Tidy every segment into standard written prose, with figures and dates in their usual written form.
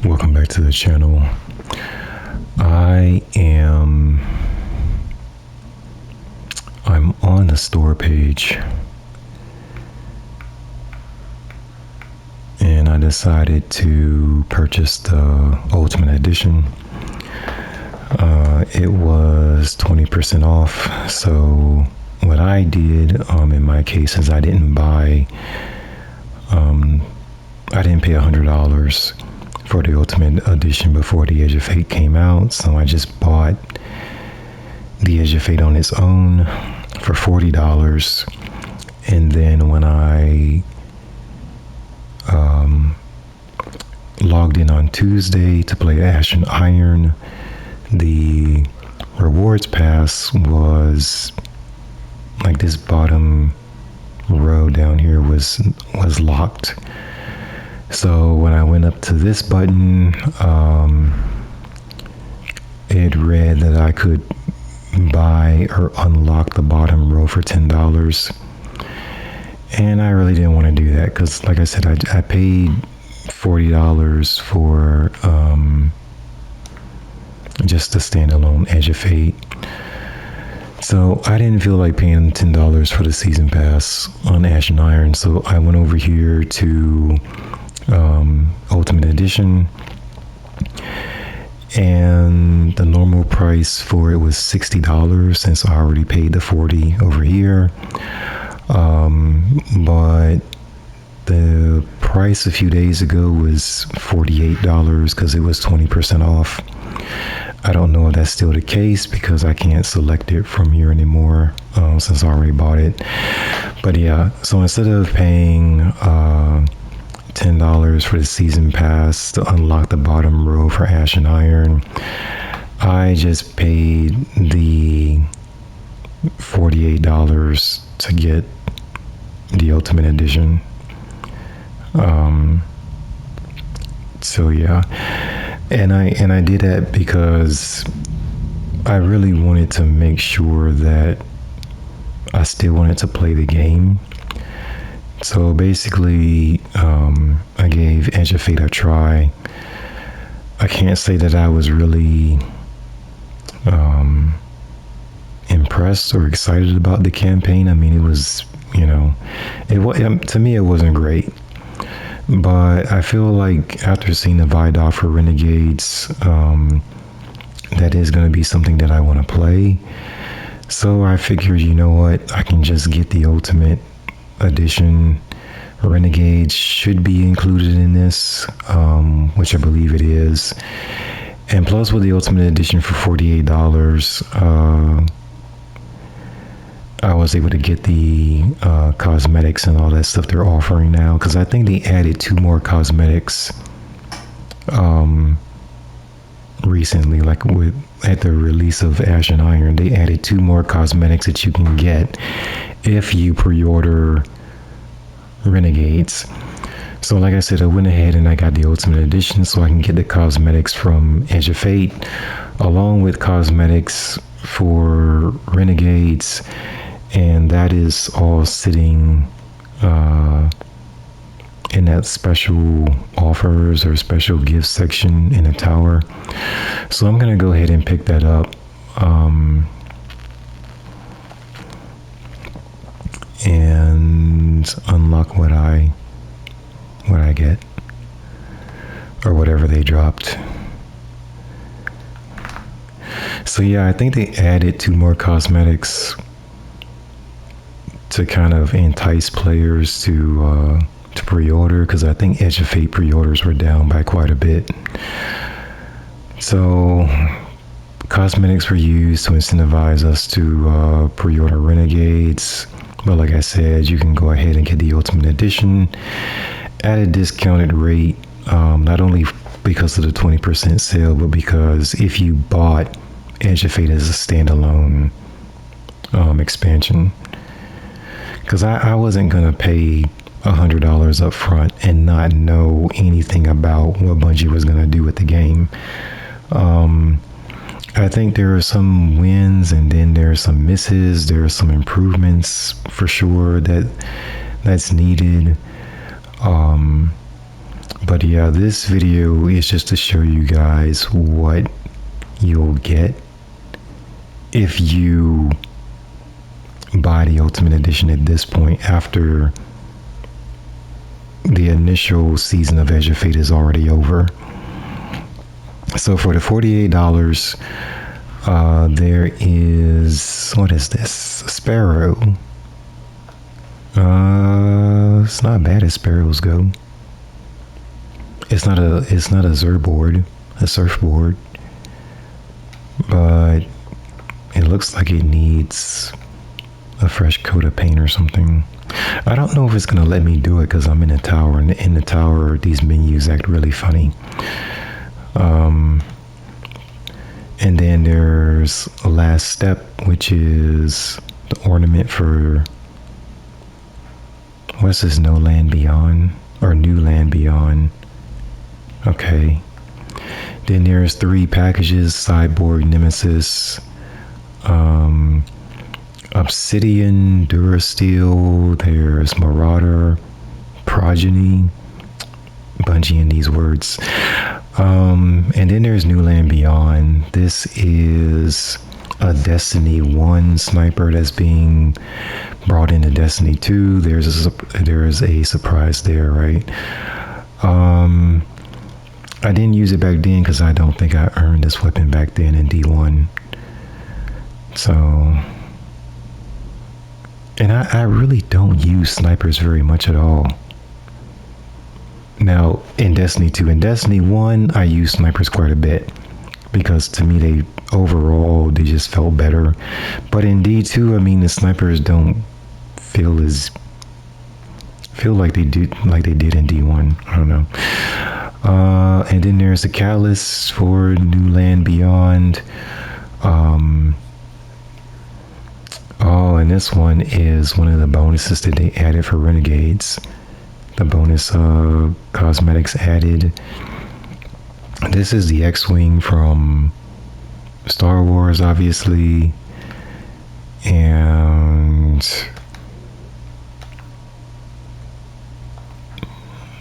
Welcome back to the channel. I'm on the store page and I decided to purchase the Ultimate Edition. It was 20% off. So what I did in my case is I didn't pay $100 for the Ultimate Edition before the Edge of Fate came out, so I just bought the Edge of Fate on its own for $40, and then when I logged in on Tuesday to play Ashen Iron, the rewards pass was like this bottom row down here was locked. So when I went up to this button, it read that I could buy or unlock the bottom row for $10. And I really didn't want to do that because, like I said, I paid $40 for just the standalone Edge of Fate. So I didn't feel like paying $10 for the season pass on Ashen Iron. So I went over here to Ultimate Edition, and the normal price for it was $60 since I already paid the $40 over here. But the price a few days ago was $48 because it was 20% off. I don't know if that's still the case because I can't select it from here anymore since I already bought it. But yeah, so instead of paying $10 for the season pass to unlock the bottom row for Ashen Iron, I just paid the $48 to get the Ultimate Edition. So yeah, and I did that because I really wanted to make sure that I still wanted to play the game. So basically, I gave Edge of Fate a try. I can't say that I was really impressed or excited about the campaign. I mean, it was, to me, it wasn't great. But I feel like after seeing the Vidar for Renegades, that is going to be something that I want to play. So I figured, you know what, I can just get the Ultimate Edition. Renegades should be included in this, which I believe it is. And plus with the Ultimate Edition for $48, I was able to get the cosmetics and all that stuff they're offering now, because I think they added 2 more cosmetics recently, like at the release of Ashen Iron. They added 2 more cosmetics that you can get if you pre-order Renegades. So like I said, I went ahead and I got the Ultimate Edition so I can get the cosmetics from Edge of Fate along with cosmetics for Renegades, and that is all sitting in that special offers or special gifts section in the tower. So I'm gonna go ahead and pick that up and unlock what I get or whatever they dropped. So yeah, I think they added 2 more cosmetics to kind of entice players to pre-order, because I think Edge of Fate pre-orders were down by quite a bit. So cosmetics were used to incentivize us to pre-order Renegades. But like I said, you can go ahead and get the Ultimate Edition at a discounted rate, not only because of the 20% sale, but because if you bought Edge of Fate as a standalone expansion. Because I wasn't going to pay $100 up front and not know anything about what Bungie was going to do with the game. I think there are some wins and then there are some misses. There are some improvements for sure that's needed. But But yeah, this video is just to show you guys what you'll get if you buy the Ultimate Edition at this point, after the initial season of Edge of Fate is already over. So for the $48, there is, what is this? Sparrow. It's not bad as sparrows go. It's not a Zerboard, a surfboard, but it looks like it needs a fresh coat of paint or something. I don't know if it's gonna let me do it because I'm in a tower, and in the tower these menus act really funny. And then there's a last step, which is the ornament for, what's this, No Land Beyond, or New Land Beyond. Okay. Then there's 3 packages: Cyborg, Nemesis, Obsidian, Durasteel, there's Marauder, Progeny, Bungie in these words. And then there's New Land Beyond. This is a Destiny 1 sniper that's being brought into Destiny 2. There is a surprise there, right? I didn't use it back then because I don't think I earned this weapon back then in D1. So, and I really don't use snipers very much at all. Now, in Destiny 2, in Destiny 1, I use snipers quite a bit because to me, they just felt better. But in D2, I mean, the snipers don't feel like they did in D1. I don't know. And then there's the Catalyst for New Land Beyond. Oh, and this one is one of the bonuses that they added for Renegades. The bonus cosmetics added. This is the X-Wing from Star Wars, obviously. And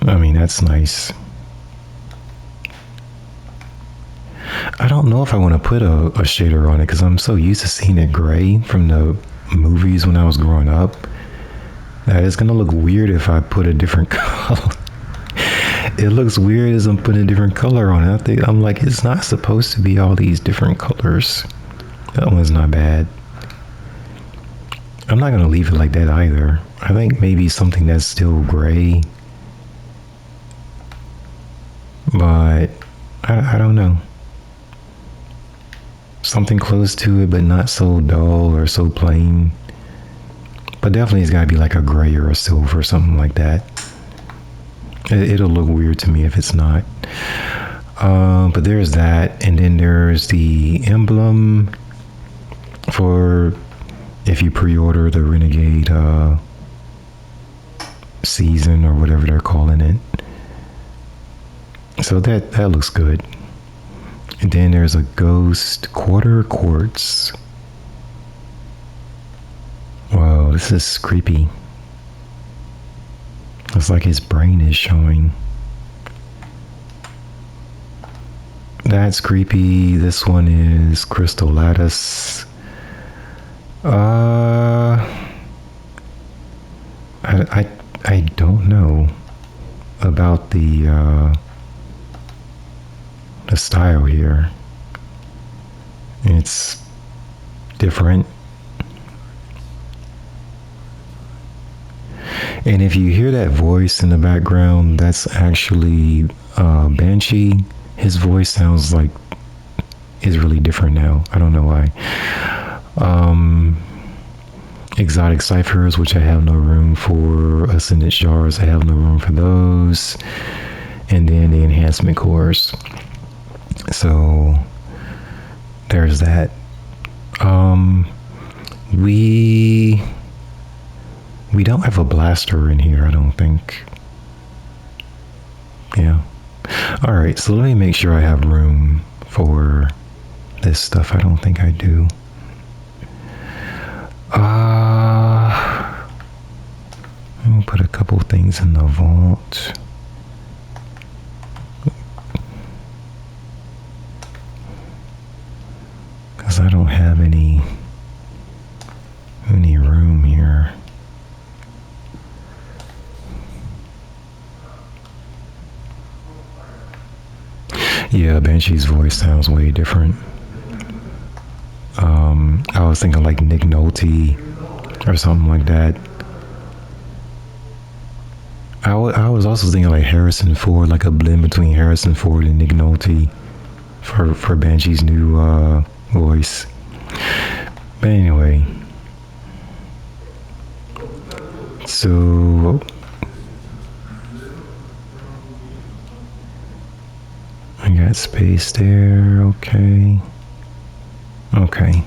I mean, that's nice. I don't know if I want to put a shader on it because I'm so used to seeing it gray from the movies when I was growing up that it's gonna look weird if I put a different color. It looks weird as I'm putting a different color on it. I'm like, it's not supposed to be all these different colors. That one's not bad. I'm not gonna leave it like that either. I think maybe something that's still gray, but I don't know. Something close to it, but not so dull or so plain. But definitely it's gotta be like a gray or a silver or something like that. It'll look weird to me if it's not. But there's that. And then there's the emblem for if you pre-order the Renegade season or whatever they're calling it. So that looks good. And then there's a Ghost Quarter Quartz. Whoa, this is creepy. Looks like his brain is showing. That's creepy. This one is Crystal Lattice. I don't know about the style here. It's different. And if you hear that voice in the background, that's actually Banshee. His voice sounds like is really different now. I don't know why. Exotic ciphers, which I have no room for. Ascendant shards, I have no room for those. And then the enhancement cores. So there's that. We don't have a blaster in here, I don't think. Yeah. All right, so let me make sure I have room for this stuff. I don't think I do. I'm gonna put a couple things in the vault. I don't have any room here. Yeah, Banshee's voice sounds way different. I was thinking like Nick Nolte or something like that. I was also thinking like Harrison Ford, like a blend between Harrison Ford and Nick Nolte for Banshee's new voice. But anyway, so I got space there. Okay. Okay.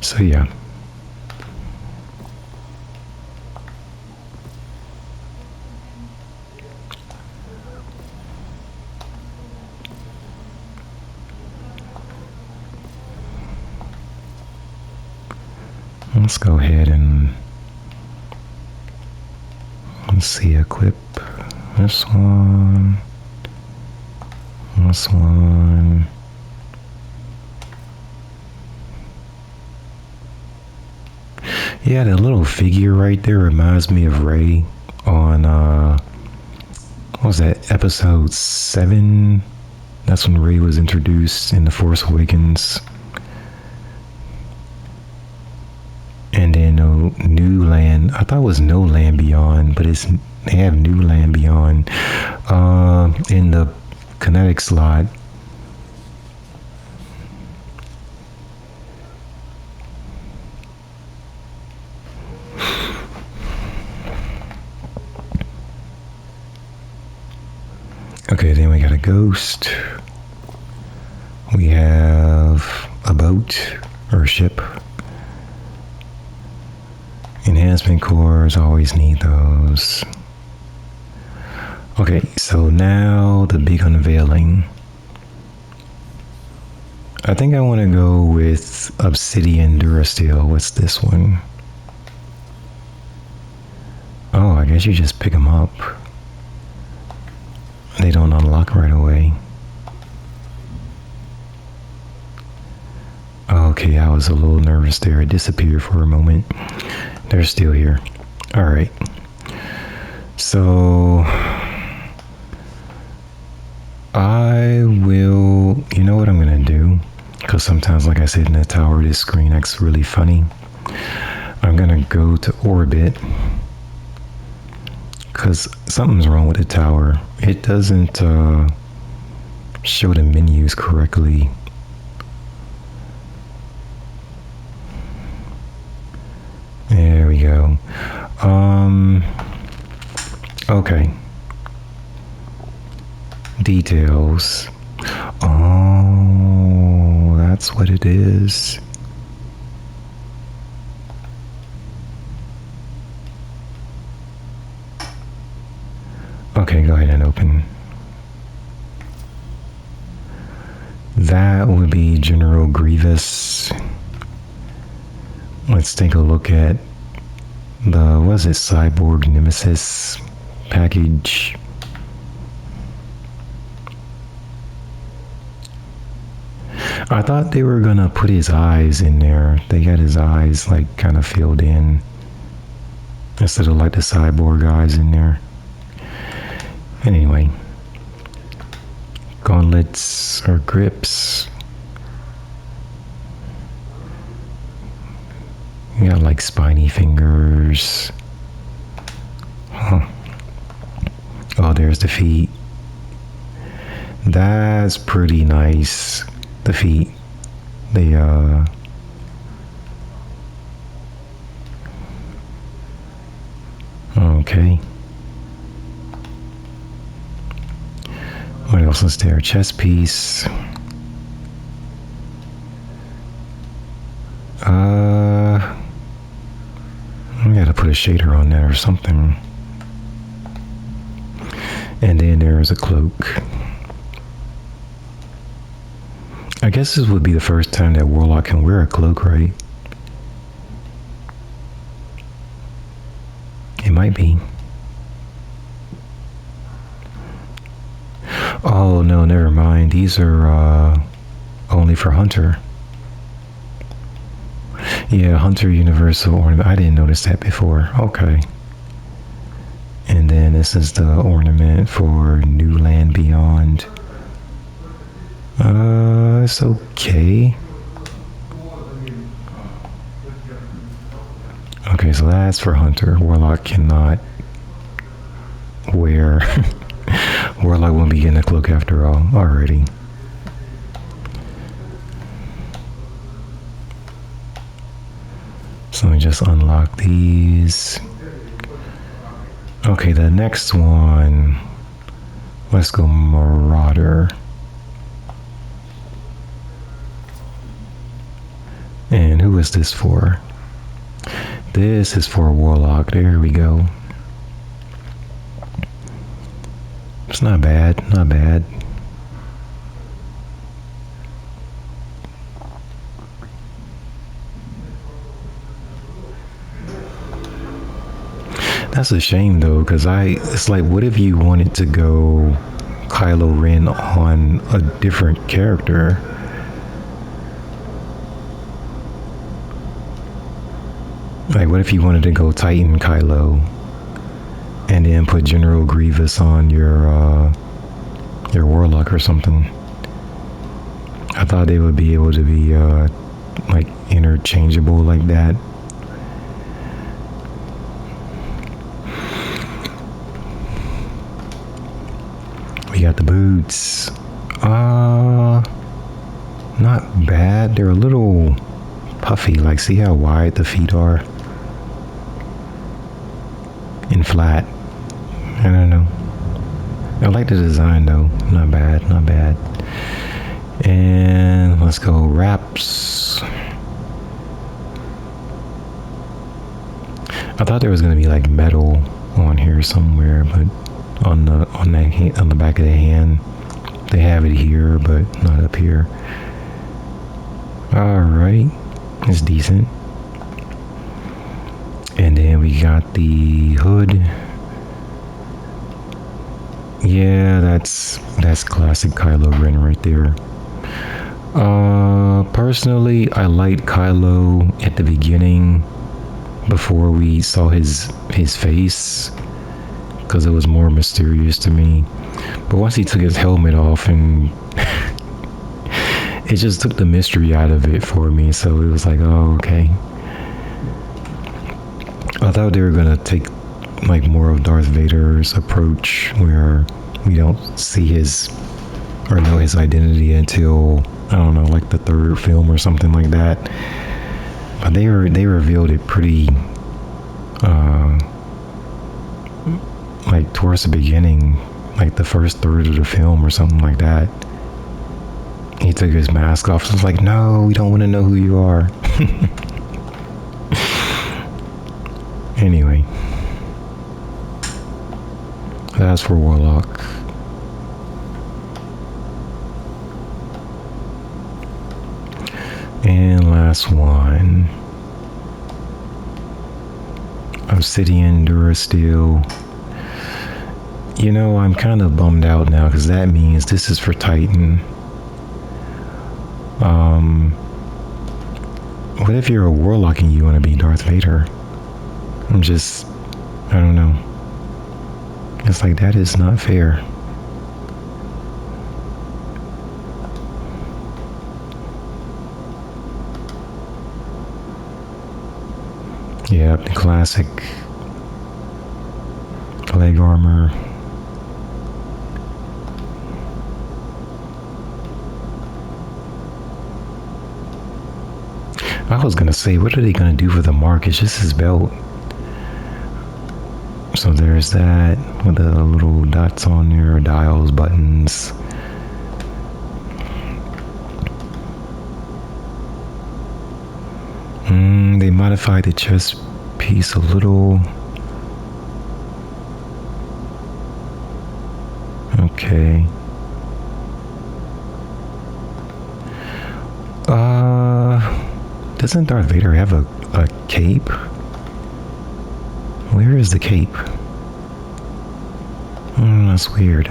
So yeah. Let's go ahead and let's see, equip this one, this one. Yeah, that little figure right there reminds me of Rey on what was that, episode 7? That's when Rey was introduced in The Force Awakens. And then New Land. I thought it was No Land Beyond, but they have New Land Beyond in the kinetic slot. Okay, then we got a ghost. We have a boat or a ship. Enhancement cores, always need those. Okay, so now the big unveiling. I think I want to go with Obsidian Durasteel. What's this one? Oh, I guess you just pick them up. They don't unlock right away. Okay, I was a little nervous there. It disappeared for a moment. They're still here. All right. So I will, you know what I'm going to do? Because sometimes, like I said in the tower, this screen acts really funny. I'm going to go to orbit because something's wrong with the tower. It doesn't show the menus correctly. There we go. Okay. Details. Oh, that's what it is. Okay, go ahead and open. That would be General Grievous. Let's take a look at the, was it Cyborg Nemesis package? I thought they were gonna put his eyes in there. They got his eyes like kind of filled in instead of like the cyborg eyes in there. Anyway, gauntlets or grips. You got like spiny fingers. Huh. Oh, there's the feet. That's pretty nice. The feet. They okay. What else is there? Chest piece. I gotta put a shader on that or something. And then there's a cloak. I guess this would be the first time that Warlock can wear a cloak, right? It might be. Oh no, never mind. These are only for Hunter. Yeah, Hunter Universal Ornament. I didn't notice that before. Okay. And then this is the ornament for New Land Beyond. It's okay. Okay, so that's for Hunter. Warlock cannot wear. Warlock won't be getting a cloak after all. Already. So we just unlock these. Okay, the next one. Let's go Marauder. And who is this for? This is for Warlock. There we go. It's not bad, not bad. That's a shame though, because it's like, what if you wanted to go Kylo Ren on a different character? Like, what if you wanted to go Titan Kylo and then put General Grievous on your Warlock or something? I thought they would be able to be like interchangeable like that. We got the boots. Not bad. They're a little puffy. Like, see how wide the feet are? And flat. I don't know. I like the design though. Not bad, not bad. And let's go wraps. I thought there was gonna be like metal on here somewhere, but on the back of the hand, they have it here, but not up here. All right, it's decent. And then we got the hood. Yeah, that's classic Kylo Ren right there. Personally, I liked Kylo at the beginning before we saw his face, because it was more mysterious to me. But once he took his helmet off, and it just took the mystery out of it for me. So it was like, oh, okay. I thought they were gonna take like more of Darth Vader's approach, where we don't see his or know his identity until, I don't know, like the third film or something like that. But they revealed it pretty like towards the beginning, like the first third of the film or something like that. He took his mask off. So it's like, no, we don't want to know who you are. Anyway, that's for Warlock. And last one, Obsidian Durasteel. You know, I'm kind of bummed out now, because that means this is for Titan. What if you're a Warlock and you want to be Darth Vader? I don't know. It's like, that is not fair. Yep, the classic leg armor. I was gonna say, what are they gonna do for the mark? It's just his belt. So there's that with the little dots on there, dials, buttons. They modified the chest piece a little. Okay. Doesn't Darth Vader have a cape? Where is the cape? That's weird.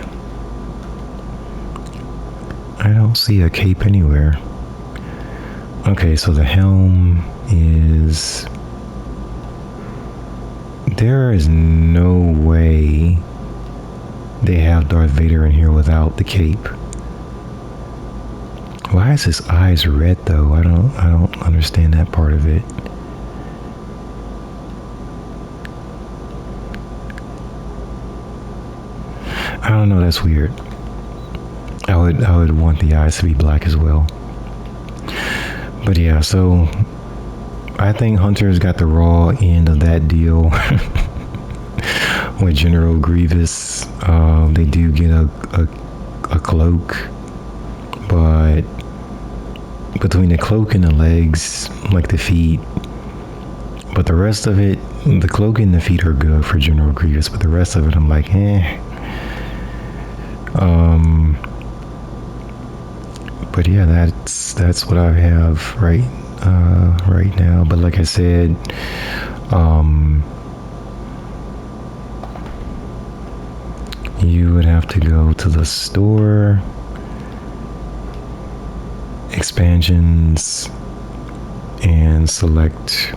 I don't see a cape anywhere. Okay, so the helm is... There is no way they have Darth Vader in here without the cape. Why is his eyes red though? I don't understand that part of it. I don't know, that's weird. I would want the eyes to be black as well. But yeah, so I think Hunter's got the raw end of that deal with General Grievous. They do get a cloak, but between the cloak and the legs, like the feet, but the rest of it, the cloak and the feet are good for General Grievous, but the rest of it, I'm like, eh. But yeah, that's what I have right now. But like I said, you would have to go to the store, expansions, and select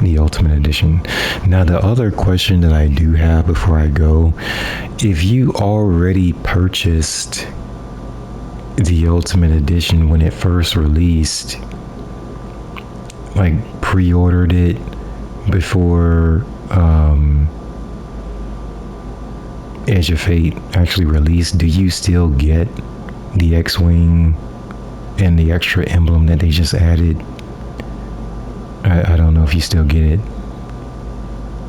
the Ultimate Edition. Now, the other question that I do have before I go, if you already purchased the Ultimate Edition when it first released, like pre-ordered it before Edge of Fate actually released, do you still get the X-Wing and the extra emblem that they just added? I don't know if you still get it.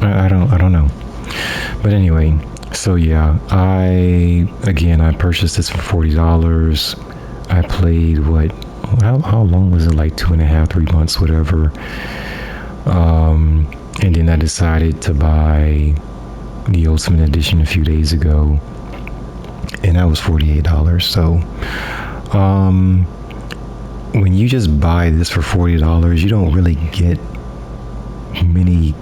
I don't know. But anyway, so yeah, I purchased this for $40. I played how long was it? Like 2.5, 3 months, whatever. And then I decided to buy the Ultimate Edition a few days ago, and that was $48. So, when you just buy this for $40, you don't really get many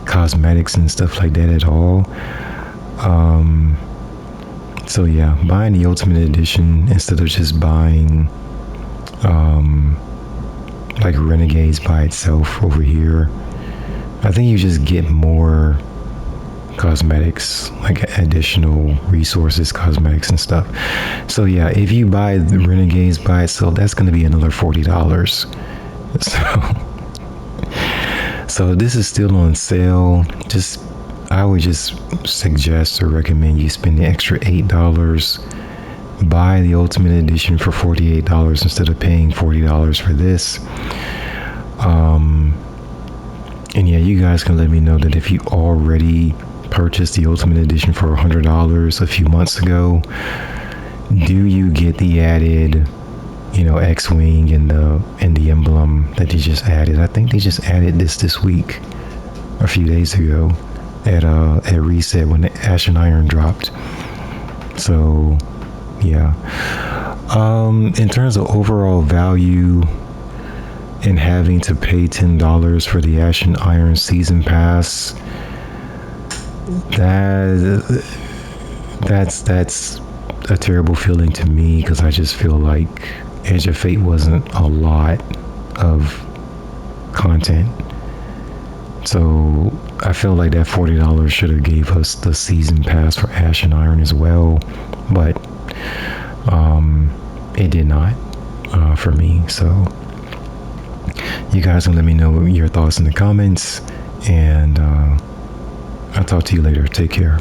cosmetics and stuff like that at all. So yeah, buying the Ultimate Edition instead of just buying like Renegades by itself over here, I think you just get more cosmetics, like additional resources, cosmetics and stuff. So yeah, if you buy the Renegades by itself, that's going to be another $40. So this is still on sale. I would just suggest or recommend you spend the extra $8, buy the Ultimate Edition for $48 instead of paying $40 for this. And yeah, you guys can let me know that if you already purchased the Ultimate Edition for $100 a few months ago, do you get the added, X-Wing and the emblem that they just added? I think they just added this week, a few days ago, at Reset when the Ashen Iron dropped. So yeah, in terms of overall value and having to pay $10 for the Ashen Iron Season Pass, that's a terrible feeling to me, because I just feel like Edge of Fate wasn't a lot of content. So I feel like that $40 should have gave us the season pass for Ashen Iron as well, but it did not for me. So you guys can let me know your thoughts in the comments, and I'll talk to you later. Take care.